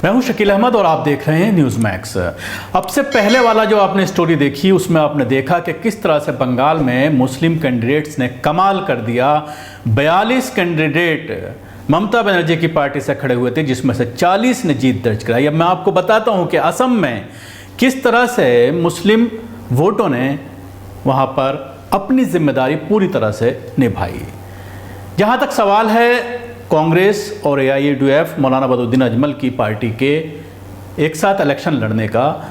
मैं हूं शकील अहमद और आप देख रहे हैं न्यूज़ मैक्स। अब से पहले वाला जो आपने स्टोरी देखी उसमें आपने देखा कि किस तरह से बंगाल में मुस्लिम कैंडिडेट्स ने कमाल कर दिया। 42 कैंडिडेट ममता बनर्जी की पार्टी से खड़े हुए थे, जिसमें से 40 ने जीत दर्ज कराई। अब मैं आपको बताता हूं कि असम में किस तरह से मुस्लिम वोटों ने वहां पर अपनी जिम्मेदारी पूरी तरह से निभाई। जहां तक सवाल है कांग्रेस और AIUDF मौलाना बदरुद्दीन अजमल की पार्टी के एक साथ इलेक्शन लड़ने का,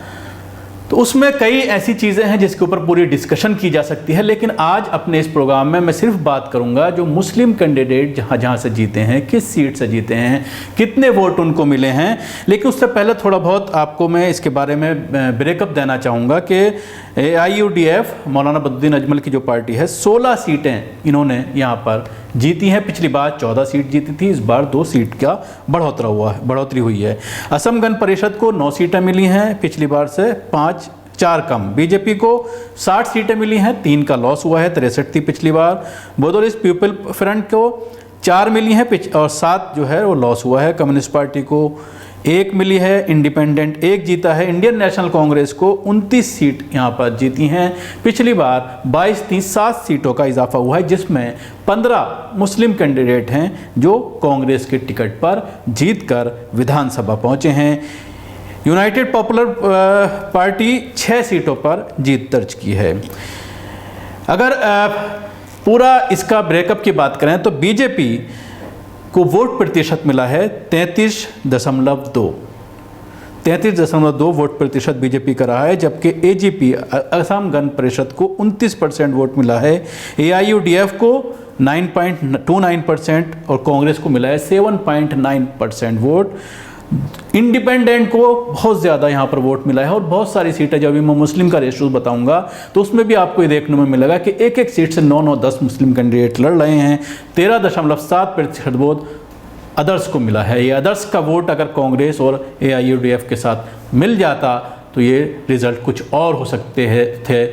तो उसमें कई ऐसी चीज़ें हैं जिसके ऊपर पूरी डिस्कशन की जा सकती है। लेकिन आज अपने इस प्रोग्राम में मैं सिर्फ बात करूंगा जो मुस्लिम कैंडिडेट जहां से जीते हैं, किस सीट से जीते हैं, कितने वोट उनको मिले हैं। लेकिन उससे पहले थोड़ा बहुत आपको मैं इसके बारे में ब्रेकअप देना चाहूँगा कि AIUDF मौलाना बदरुद्दीन अजमल की जो पार्टी है 16 सीटें इन्होंने यहाँ पर जीती हैं। पिछली बार 14 सीट जीती थी, इस बार 2 सीट का बढ़ोतरी हुई है। असम गण परिषद को 9 सीटें मिली हैं, पिछली बार से 4 कम। बीजेपी को 60 सीटें मिली हैं, 3 का लॉस हुआ है, 63 थी पिछली बार। बोडोलिस्ट पीपल फ्रंट को 4 मिली हैं और 7 जो है वो लॉस हुआ है। कम्युनिस्ट पार्टी को 1 मिली है, इंडिपेंडेंट 1 जीता है। इंडियन नेशनल कांग्रेस को 29 सीट यहाँ पर जीती हैं, पिछली बार 22 थी, 7 सीटों का इजाफा हुआ है, जिसमें 15 मुस्लिम कैंडिडेट हैं जो कांग्रेस के टिकट पर जीतकर विधानसभा पहुँचे हैं। यूनाइटेड पॉपुलर पार्टी 6 सीटों पर जीत दर्ज की है। अगर पूरा इसका ब्रेकअप की बात करें तो बीजेपी को वोट प्रतिशत मिला है 33.2 वोट प्रतिशत बीजेपी का रहा है, जबकि AGP असम गण परिषद को 29% वोट मिला है। AIUDF को 9.29% और कांग्रेस को मिला है 7.9% वोट। इंडिपेंडेंट को बहुत ज़्यादा यहाँ पर वोट मिला है और बहुत सारी सीटें, जब भी मैं मुस्लिम का रेशो बताऊंगा तो उसमें भी आपको ये देखने में मिलेगा कि एक सीट से 9-9-10 मुस्लिम कैंडिडेट लड़ रहे हैं। 13.7% वोट अदर्स को मिला है। ये अदर्स का वोट अगर कांग्रेस और AIUDF के साथ मिल जाता तो ये रिज़ल्ट कुछ और हो सकते थे।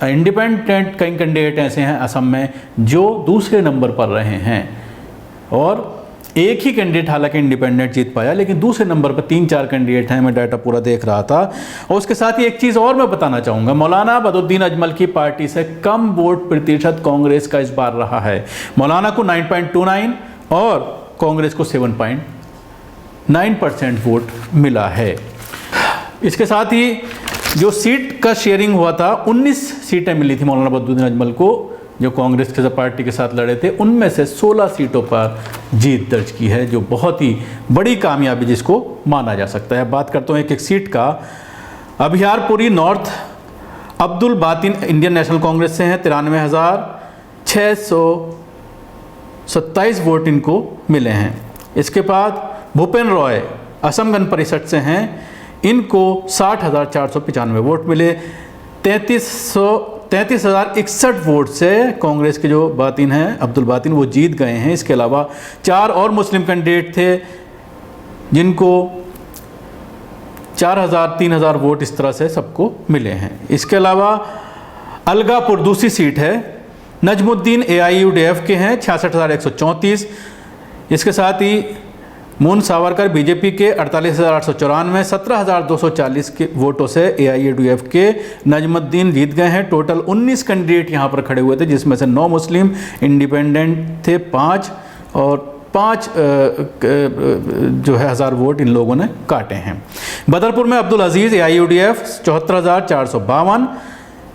इंडिपेंडेंट कई कैंडिडेट ऐसे हैं असम में जो दूसरे नंबर पर रहे हैं और एक ही कैंडिडेट हालांकि इंडिपेंडेंट जीत पाया, लेकिन दूसरे नंबर पर 3-4 कैंडिडेट हैं। मैं डाटा पूरा देख रहा था। और उसके साथ ही एक चीज़ और मैं बताना चाहूँगा, मौलाना बदरुद्दीन अजमल की पार्टी से कम वोट प्रतिशत कांग्रेस का इस बार रहा है। मौलाना को 9.29 और कांग्रेस को 7.9% वोट मिला है। इसके साथ ही जो सीट का शेयरिंग हुआ था, 19 सीटें मिली थी मौलाना बदरुद्दीन अजमल को जो कांग्रेस के पार्टी के साथ लड़े थे, उनमें से 16 सीटों पर जीत दर्ज की है, जो बहुत ही बड़ी कामयाबी जिसको माना जा सकता है। बात करता हूँ एक सीट का। अभियारपुरी नॉर्थ अब्दुल बातिन इंडियन नेशनल कांग्रेस से हैं, 93,627 वोट इनको मिले हैं। इसके बाद भूपेन रॉय असम गण परिषद से हैं, इनको 60,495 वोट मिले। 33,061 वोट से कांग्रेस के जो बातिन हैं अब्दुल बातिन वो जीत गए हैं। इसके अलावा 4 और मुस्लिम कैंडिडेट थे जिनको 4,000-3,000 वोट इस तरह से सबको मिले हैं। इसके अलावा अलगापुर दूसरी सीट है, नजमुद्दीन AIUDF के हैं, 66,134। इसके साथ ही मून सावरकर बीजेपी के 48,894, 17,240 के वोटों से AIUDF के नजमुद्दीन जीत गए हैं। टोटल 19 कैंडिडेट यहाँ पर खड़े हुए थे, जिसमें से 9 मुस्लिम, इंडिपेंडेंट थे 5 और 5 जो है 1000 वोट इन लोगों ने काटे हैं। बदरपुर में अब्दुल अजीज़ AIUDF 74,452,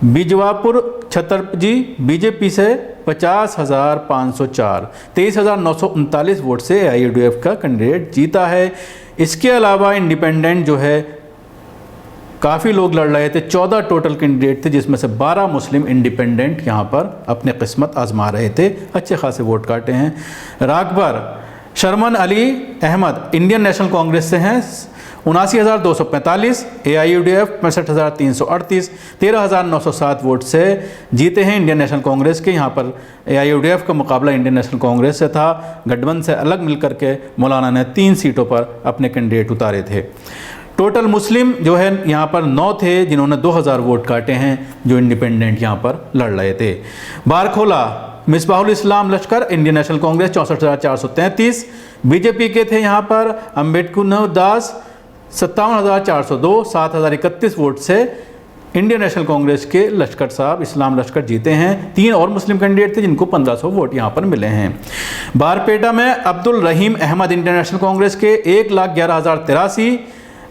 बिजवापुर छतरजी बीजेपी से 50,504, 23,939 वोट से AIUDF का कैंडिडेट जीता है। इसके अलावा इंडिपेंडेंट जो है काफ़ी लोग लड़ रहे थे, 14 टोटल कैंडिडेट थे, जिसमें से 12 मुस्लिम इंडिपेंडेंट यहाँ पर अपने किस्मत आजमा रहे थे, अच्छे खासे वोट काटे हैं। राघबर शर्मन अली अहमद इंडियन नेशनल कांग्रेस से हैं, 79,245, AIUDF 65,338, 13,907 वोट से जीते हैं इंडियन नेशनल कांग्रेस के। यहाँ पर AIUDF का मुकाबला इंडियन नेशनल कांग्रेस से था। गठबंधन से अलग मिलकर के मौलाना ने 3 सीटों पर अपने कैंडिडेट उतारे थे। टोटल मुस्लिम जो है यहाँ पर 9 थे जिन्होंने 2,000 वोट काटे हैं, जो इंडिपेंडेंट यहाँ पर लड़ रहे थे। बारखोला मिसबाहुल इस्लाम लश्कर इंडियन नेशनल कांग्रेस 64,433, बीजेपी के थे यहाँ पर अम्बेडकर दास 57,402, 7,031 वोट से इंडियन नेशनल कांग्रेस के लश्कर साहब इस्लाम लश्कर जीते हैं। 3 और मुस्लिम कैंडिडेट थे जिनको 1500 वोट यहाँ पर मिले हैं। बारपेटा में अब्दुल रहीम अहमद इंडियन नेशनल कांग्रेस के 1,11,083,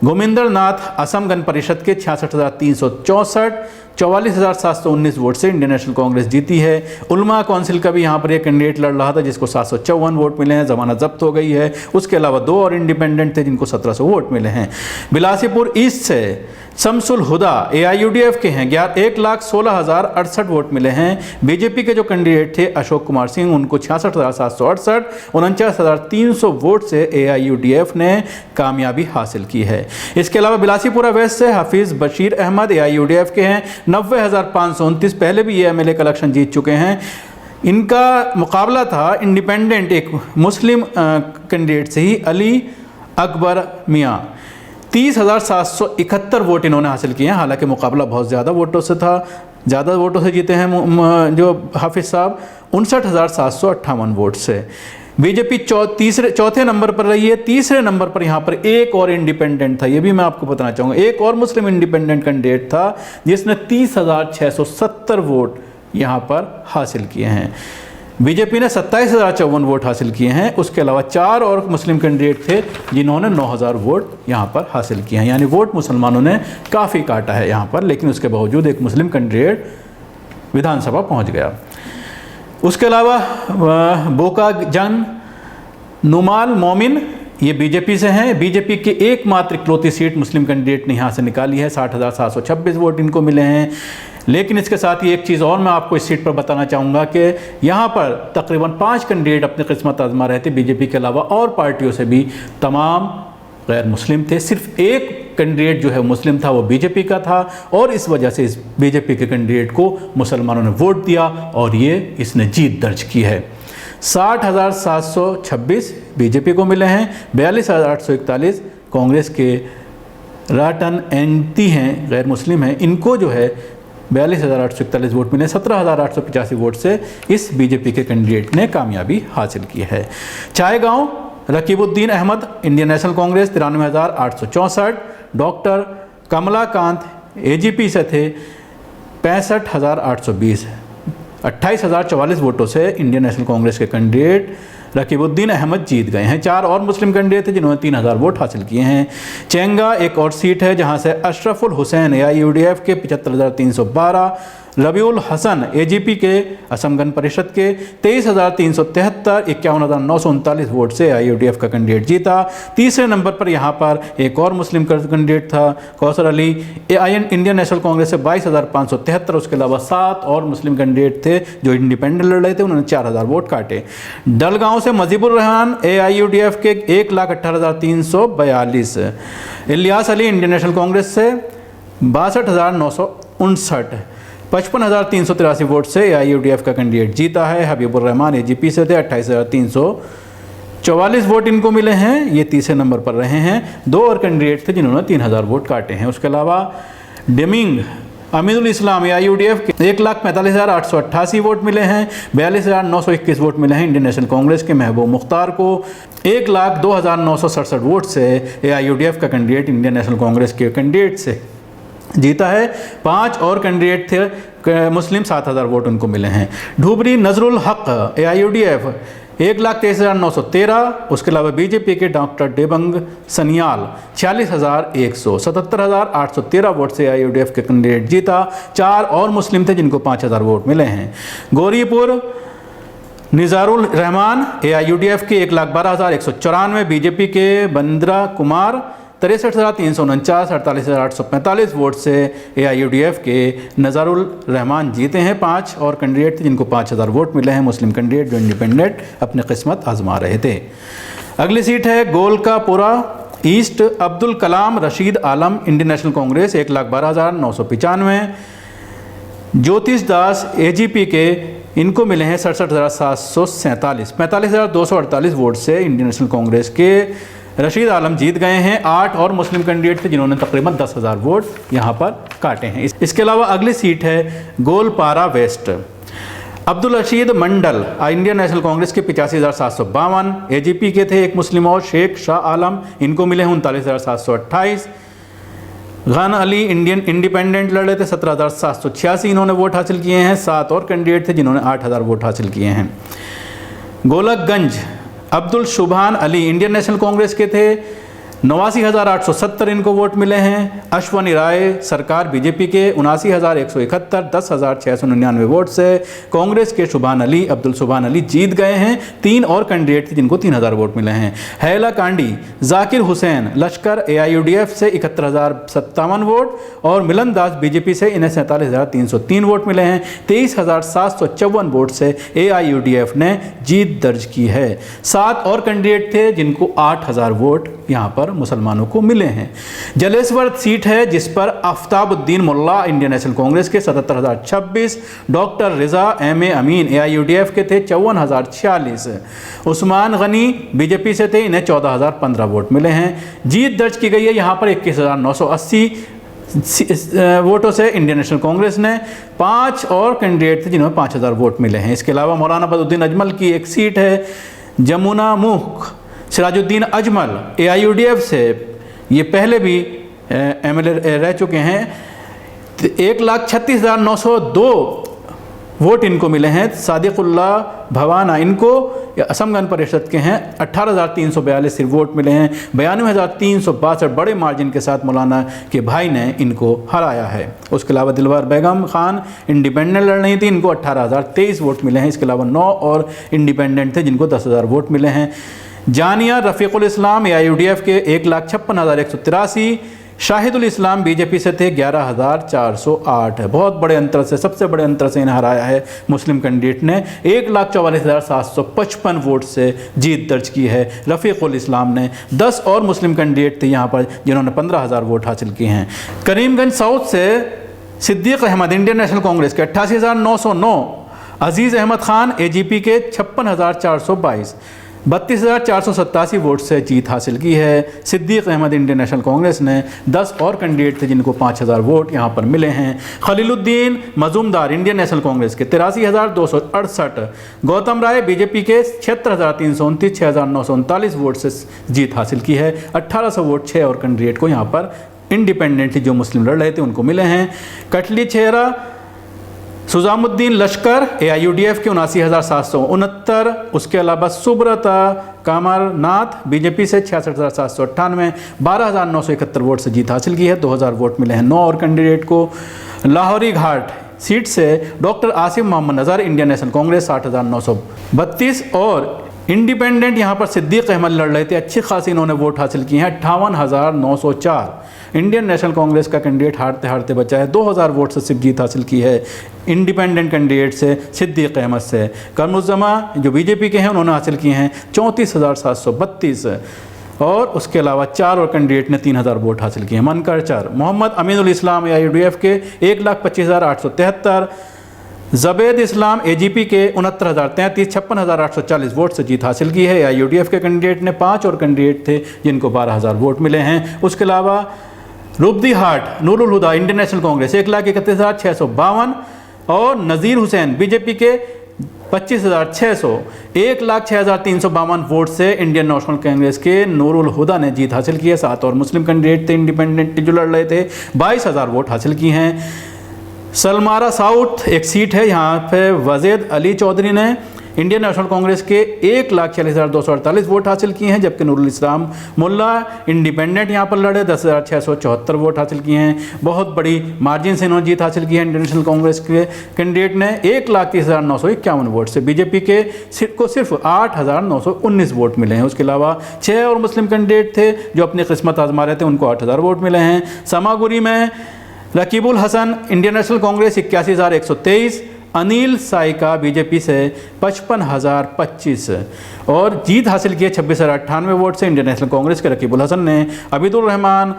गोविंदर नाथ असम गण परिषद के 66,364, 44,719 वोट से इंडियन नेशनल कांग्रेस जीती है। उलमा काउंसिल का भी यहाँ पर एक कैंडिडेट लड़ रहा था जिसको 754 वोट मिले हैं, जमानत जब्त हो गई है। उसके अलावा 2 और इंडिपेंडेंट थे जिनको 1700 वोट मिले हैं। बिलासीपुर ईस्ट से शमसुल हुदा AIUDF के हैं, 1,16,068 वोट मिले हैं। बीजेपी के जो कैंडिडेट थे अशोक कुमार सिंह, उनको 66,768, 49,300 वोट से AIUDF ने कामयाबी हासिल की है। इसके अलावा बिलासीपुरा वेस्ट से हफीज़ बशीर अहमद AIUDF के हैं, 90,529, पहले भी ये MLA का इलेक्शन जीत चुके हैं। इनका मुकाबला था इंडिपेंडेंट एक मुस्लिम कैंडिडेट से ही, अली अकबर मियाँ। 30,771 वोट इन्होंने हासिल किए हैं। हालांकि मुकाबला बहुत ज़्यादा वोटों से था, ज़्यादा वोटों से जीते हैं जो हाफिज़ साहब, 59,758 वोट से। बीजेपी चौथे नंबर पर रही है। तीसरे नंबर पर यहाँ पर एक और इंडिपेंडेंट था, ये भी मैं आपको बताना चाहूँगा। एक और मुस्लिम इंडिपेंडेंट कैंडिडेट था जिसने 30,670 वोट यहाँ पर हासिल किए हैं। बीजेपी ने 27,054 वोट हासिल किए हैं। उसके अलावा 4 और मुस्लिम कैंडिडेट थे जिन्होंने 9,000 वोट यहाँ पर हासिल किए हैं। यानी वोट मुसलमानों ने काफ़ी काटा है यहाँ पर, लेकिन उसके बावजूद एक मुस्लिम कैंडिडेट विधानसभा पहुँच गया। उसके अलावा बोका जंग नुमाल मोमिन, ये बीजेपी से हैं। बीजेपी की एकमात्र इकलौती सीट मुस्लिम कैंडिडेट ने यहाँ से निकाली है, 60,726 वोट इनको मिले हैं। लेकिन इसके साथ ही एक चीज़ और मैं आपको इस सीट पर बताना चाहूँगा कि यहाँ पर तकरीबन 5 कैंडिडेट अपनी किस्मत आजमा रहे थे बीजेपी के अलावा, और पार्टियों से भी तमाम गैर मुस्लिम थे। सिर्फ एक कैंडिडेट जो है मुस्लिम था, वो बीजेपी का था, और इस वजह से इस बीजेपी के कैंडिडेट को मुसलमानों ने वोट दिया और ये इसने जीत दर्ज की है। 60,726 बीजेपी को मिले हैं, 42,841 कांग्रेस के राटन एंटी हैं, गैर मुस्लिम हैं, इनको जो है 42,841 वोट मिले। 17,885 वोट से इस बीजेपी के कैंडिडेट ने कामयाबी हासिल की है। चायगांव रकीबुद्दीन अहमद इंडियन नेशनल कांग्रेस 93,864, डॉक्टर कमलाकांत AGP से थे 65,820, 28,044 वोटों से इंडियन नेशनल कांग्रेस के कैंडिडेट रकीबुद्दीन अहमद जीत गए हैं। 4 और मुस्लिम कैंडिडेट थे जिन्होंने 3,000 वोट हासिल किए हैं। चेंगा एक और सीट है जहां से अशरफुल हुसैन AIUDF के 75,312, रबीउल हसन AGP के असम गण परिषद के 23,373, 51,939 वोट से AIUDF का कैंडिडेट जीता। तीसरे नंबर पर यहाँ पर एक और मुस्लिम कैंडिडेट था कौसर अली इंडियन नेशनल कांग्रेस से 22,573। उसके अलावा 7 और मुस्लिम कैंडिडेट थे जो इंडिपेंडेंट लड़ रहे थे, उन्होंने 4,000 वोट काटे। डलगांव से मजीबुर रहमान AIUDF के 1,18,342, इलियास अली इंडियन नेशनल कांग्रेस से 62,959, 55,383 वोट से AIUDF का कैंडिडेट जीता है। हबीबुर रहमान AGP से थे, 28,344 वोट इनको मिले हैं, ये तीसरे नंबर पर रहे हैं। 2 और कैंडिडेट थे जिन्होंने 3,000 वोट काटे हैं। उसके अलावा डेमिंग अमीनुल इस्लाम AIUDF के 1,45,888 वोट मिले हैं, 42,921 वोट मिले हैं इंडियन नेशनल कांग्रेस के महबूब मुख्तार को। 1,02,967 वोट से AIUDF का कैंडिडेट इंडियन नेशनल कांग्रेस के कैंडिडेट से जीता है। 5 और कैंडिडेट थे मुस्लिम, 7,000 वोट उनको मिले हैं। ढूबरी नजरुल हक AIUDF 1,23,913, उसके अलावा बीजेपी के डॉक्टर डेबंग सनियाल 46,100, 77,813 वोट से AIUDF के कैंडिडेट जीता। 4 और मुस्लिम थे जिनको 5,000 वोट मिले हैं। गौरीपुर निजारुल रहमान AIUDF के 1,12,194, बीजेपी के बंद्रा कुमार 63,349, 48,845 वोट से AIUDF के नज़ारुल रहमान जीते हैं। 5 और कैंडिडेट थे जिनको 5,000 वोट मिले हैं, मुस्लिम कैंडिडेट जो इंडिपेंडेंट अपनी किस्मत आजमा रहे थे। अगली सीट है गोलकापुरा ईस्ट, अब्दुल कलाम रशीद आलम इंडियन नेशनल कांग्रेस 1,12,995, ज्योतिष दास AGP के इनको मिले हैं 67,747, 45,248 वोट से इंडियन नेशनल कांग्रेस के रशीद आलम जीत गए हैं। 8 और मुस्लिम कैंडिडेट थे जिन्होंने तकरीबन 10,000 वोट यहाँ पर काटे हैं। इसके अलावा अगली सीट है गोलपारा वेस्ट, अब्दुल रशीद मंडल इंडियन नेशनल कांग्रेस के 85,752, एजीपी के थे एक मुस्लिम और शेख शाह आलम, इनको मिले हैं 39,728। गन अली इंडियन इंडिपेंडेंट लड़ रहे थे 17,786, इन्होंने वोट हासिल किए हैं। 7 और कैंडिडेट थे जिन्होंने 8,000 वोट हासिल किए हैं। गोलकगंज अब्दुल शुभान अली इंडियन नेशनल कांग्रेस के थे, 89,870 इनको वोट मिले हैं। अश्वनी राय सरकार बीजेपी के 79,171, 10,699 वोट से कांग्रेस के शुभान अली अब्दुल शुभान अली जीत गए हैं। 3 और कैंडिडेट थे जिनको 3,000 वोट मिले हैं। हैला कांडी जाकिर हुसैन लश्कर AIUDF से 71,057 वोट और मिलन दास बीजेपी से इन्हें 47,303 वोट मिले हैं। 23,754 वोट से AIUDF ने जीत दर्ज की है। 7 और कैंडिडेट थे जिनको 8,000 वोट यहाँ पर मुसलमानों को मिले हैं। जलेसवर सीट है जिस पर आफ्ताबुद्दीन मुल्ला इंडियन नेशनल कांग्रेस के 77,026, डॉक्टर रिजा MA अमीन AIUDF के थे 54,046, उस्मान गनी बीजेपी से थे, इन्हें 14,015 वोट मिले हैं। जीत दर्ज की गई है यहाँ पर 21,980 वोटों से इंडियन नेशनल कांग्रेस ने। 5 और कैंडिडेट थे जिन्होंने 5,000 वोट मिले हैं। इसके अलावा मौलाना बदरुद्दीन अजमल की एक सीट है, जमुना मुख सिराजुद्दीन अजमल AIUDF से, ये पहले भी MLA रह चुके हैं। 1,36,902 वोट इनको मिले हैं। सादिकुल्ला भवाना इनको असम गण परिषद के हैं, 18,342 सिर्फ वोट मिले हैं। 92,362 बड़े मार्जिन के साथ मौलाना के भाई ने इनको हराया है। उसके अलावा दिलवर बेगम खान इंडिपेंडेंट लड़ रही थी, इनको 18,023 वोट मिले हैं। इसके अलावा 9 और इंडिपेंडेंट थे जिनको 10,000 वोट मिले हैं। जानिया रफ़ीकुल इस्लाम AIUDF के 1,56,183, शाहिदुल इस्लाम बीजेपी से थे 11,408 है। बहुत बड़े अंतर से, सबसे बड़े अंतर से इन्हें हराया है मुस्लिम कैंडिडेट ने। 1,44,755 वोट से जीत दर्ज की है रफ़ीकुल इस्लाम ने। 10 और मुस्लिम कैंडिडेट थे यहाँ पर जिन्होंने 15,000 वोट हासिल किए हैं। करीमगंज साउथ से सिद्दीक अहमद इंडियन नेशनल कांग्रेस के 88,909, अजीज़ अहमद खान AGP के 56,422, 32,487 वोट से जीत हासिल की है सिद्दीक अहमद इंडियन नेशनल कांग्रेस ने। 10 और कैंडिडेट थे जिनको 5,000 वोट यहाँ पर मिले हैं। खलीलुद्दीन मजूमदार इंडियन नेशनल कांग्रेस के 83,268, गौतम राय बीजेपी के 76,329, 6,939 वोट से जीत हासिल की है। 1,800 वोट 6 और कैंडिडेट को यहाँ पर इंडिपेंडेंटली जो मुस्लिम लड़ रहे थे उनको मिले हैं। कटली चेहरा सुजामुद्दीन लश्कर AIUDF के 79,769, उसके अलावा सुब्रता कामरनाथ बीजेपी से 66,798, 12,971 वोट से जीत हासिल की है। 2,000 वोट मिले हैं 9 और कैंडिडेट को। लाहौरी घाट सीट से डॉक्टर आसिम मोहम्मद नज़र इंडियन नेशनल कांग्रेस 60,932 और इंडिपेंडेंट यहाँ पर सिद्दीक अहमद लड़ रहे थे, अच्छी खासी इन्होंने वोट हासिल किए हैं 58,904। इंडियन नेशनल कांग्रेस का कैंडिडेट हारते हारते बचा है, 2,000 वोट से सिर्फ जीत हासिल की है इंडिपेंडेंट कैंडिडेट से सिद्दीक अहमद से। करमुज़्ज़मा जो बीजेपी के हैं उन्होंने हासिल किए हैं 34,732 और उसके अलावा 4 और कैंडिडेट ने 3,000 वोट हासिल किए हैं। मनकरचर मोहम्मद अमीनुल इस्लाम AIUDF के 1,25,873, ज़बैद इस्लाम AGP के 69,033, 56,840 वोट से जीत हासिल की है। AIUDF के कैंडिडेट ने 5 और कैंडिडेट थे जिनको 12,000 वोट मिले हैं। उसके अलावा रुबदी हाट नूरुल हुदा इंडियन नेशनल कांग्रेस 1,31,652 और नज़ीर हुसैन बीजेपी के 25,600, 1,06,352 वोट से इंडियन नेशनल कांग्रेस के नूरुल हुदा ने जीत हासिल की है। 7 और मुस्लिम कैंडिडेट थे इंडिपेंडेंट जो लड़ रहे थे, 22,000 वोट हासिल की हैं। सलमारा साउथ एक सीट है, यहाँ पे वज़ीद अली चौधरी ने इंडियन नेशनल कांग्रेस के 1,46,248 वोट हासिल किए हैं, जबकि नूरुल इस्लाम मुल्ला इंडिपेंडेंट यहाँ पर लड़े 10,674 वोट हासिल किए हैं। बहुत बड़ी मार्जिन से इन्होंने जीत हासिल की है इंडियन नेशनल कांग्रेस के कैंडिडेट ने 1,30,951 वोट से। बीजेपी के सिर्फ 8,919 वोट मिले हैं। उसके अलावा 6 और मुस्लिम कैंडिडेट थे जो अपनी किस्मत आजमा रहे थे, उनको 8,000 वोट मिले हैं। समागुरी में रकीबुल हसन इंडियन नेशनल कांग्रेस 81,123, अनिल साइका बीजेपी से 55,025 और जीत हासिल की है 26,098 वोट से इंडियन नेशनल कांग्रेस के रकीबुल हसन ने। अबीदुर रहमान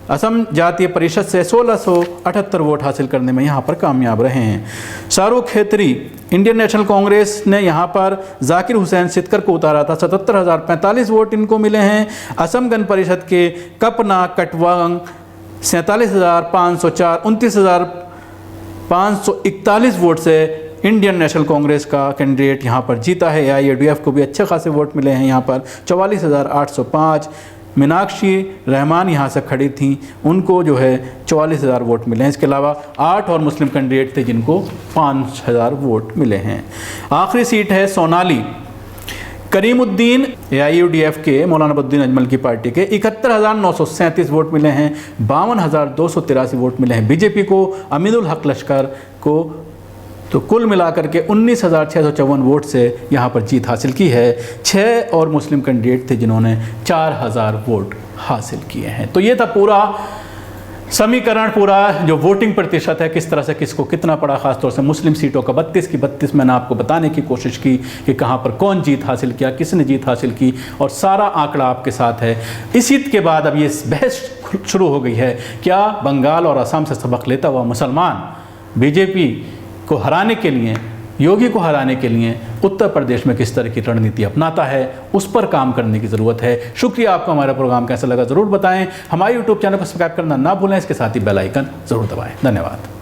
असम जातीय परिषद से 1678 वोट हासिल करने में यहाँ पर कामयाब रहे हैं। शाहरुख खेतरी इंडियन नेशनल कांग्रेस ने यहाँ पर जाकिर हुसैन सितकर को उतारा था, 77,045 वोट इनको मिले हैं। असम गण परिषद के कपना कटवांग 47,504, 29,541 वोट से इंडियन नेशनल कांग्रेस का कैंडिडेट यहाँ पर जीता है। AIUDF को भी अच्छे खासे वोट मिले हैं यहाँ पर 44,805। मीनाक्षी रहमान यहाँ से खड़ी थी, उनको जो है 44,000 वोट मिले हैं। इसके अलावा 8 और मुस्लिम कैंडिडेट थे जिनको 5,000 वोट मिले हैं। आखिरी सीट है सोनाली। करीमुद्दीन AIUDF के मौलाना बद्रुद्दीन अजमल की पार्टी के 71,937 वोट मिले हैं। 52,283 वोट मिले हैं बीजेपी को। अमीनुल हक लश्कर को तो कुल मिलाकर के 19,654 वोट से यहाँ पर जीत हासिल की है। 6 और मुस्लिम कैंडिडेट थे जिन्होंने 4,000 वोट हासिल किए हैं। तो ये था पूरा समीकरण, पूरा जो वोटिंग प्रतिशत है, किस तरह से किसको कितना पड़ा। खासतौर से मुस्लिम सीटों का 32 की 32 मैंने आपको बताने की कोशिश की कि कहाँ पर कौन जीत हासिल किया, किसने जीत हासिल की, और सारा आंकड़ा आपके साथ है। इसी के बाद अब ये बहस शुरू हो गई है, क्या बंगाल और असम से सबक लेता हुआ मुसलमान बीजेपी को हराने के लिए, योगी को हराने के लिए उत्तर प्रदेश में किस तरह की रणनीति अपनाता है, उस पर काम करने की ज़रूरत है। शुक्रिया, आपको हमारा प्रोग्राम कैसा लगा ज़रूर बताएं। हमारे YouTube चैनल को सब्सक्राइब करना ना भूलें, इसके साथ ही बेल आइकन ज़रूर दबाएं। धन्यवाद।